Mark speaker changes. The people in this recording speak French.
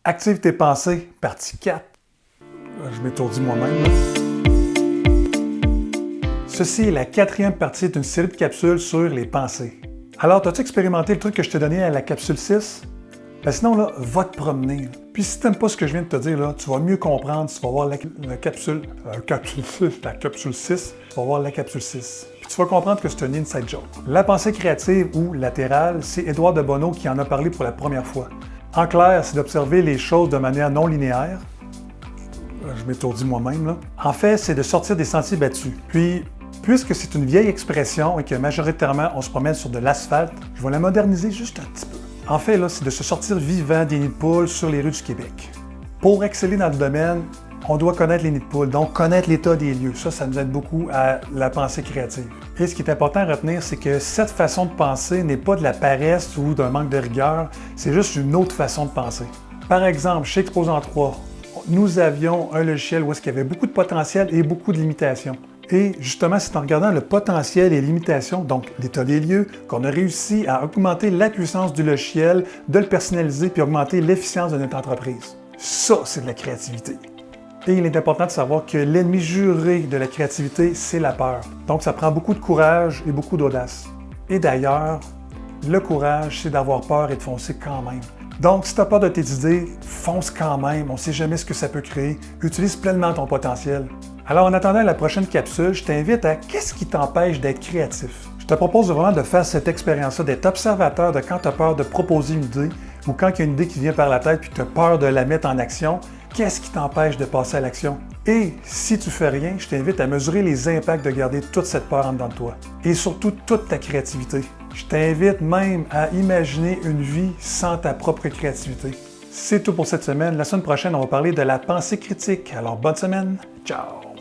Speaker 1: Active tes pensées, partie 4. Je m'étourdis moi-même. Ceci est la 4e partie d'une série de capsules sur les pensées. Alors, as-tu expérimenté le truc que je t'ai donné à la capsule 6? Sinon, là, va te promener. Puis si tu n'aimes pas ce que je viens de te dire, là, tu vas mieux comprendre, tu vas voir la capsule 6, tu vas voir la capsule 6. Puis tu vas comprendre que c'est un inside joke. La pensée créative ou latérale, c'est Édouard de Bonneau qui en a parlé pour la première fois. En clair, c'est d'observer les choses de manière non linéaire. Je m'étourdis moi-même, là. En fait, c'est de sortir des sentiers battus. Puis, puisque c'est une vieille expression et que majoritairement on se promène sur de l'asphalte, je vais la moderniser juste un petit peu. En fait, là, c'est de se sortir vivant des nids de poules sur les rues du Québec. Pour exceller dans le domaine, on doit connaître les nids de poules, donc connaître l'état des lieux. Ça nous aide beaucoup à la pensée créative. Et ce qui est important à retenir, c'est que cette façon de penser n'est pas de la paresse ou d'un manque de rigueur, c'est juste une autre façon de penser. Par exemple, chez Exposant 3, nous avions un logiciel où il y avait beaucoup de potentiel et beaucoup de limitations. Et justement, c'est en regardant le potentiel et les limitations, donc l'état des lieux, qu'on a réussi à augmenter la puissance du logiciel, de le personnaliser puis augmenter l'efficience de notre entreprise. Ça, c'est de la créativité. Et il est important de savoir que l'ennemi juré de la créativité, c'est la peur. Donc, ça prend beaucoup de courage et beaucoup d'audace. Et d'ailleurs, le courage, c'est d'avoir peur et de foncer quand même. Donc, si tu as peur de tes idées, fonce quand même. On ne sait jamais ce que ça peut créer. Utilise pleinement ton potentiel. Alors, en attendant la prochaine capsule, je t'invite à qu'est-ce qui t'empêche d'être créatif? Je te propose vraiment de faire cette expérience-là, d'être observateur de quand tu as peur de proposer une idée ou quand il y a une idée qui vient par la tête puis tu as peur de la mettre en action. Qu'est-ce qui t'empêche de passer à l'action? Et si tu fais rien, je t'invite à mesurer les impacts de garder toute cette peur en dedans de toi. Et surtout, toute ta créativité. Je t'invite même à imaginer une vie sans ta propre créativité. C'est tout pour cette semaine. La semaine prochaine, on va parler de la pensée critique. Alors, bonne semaine. Ciao!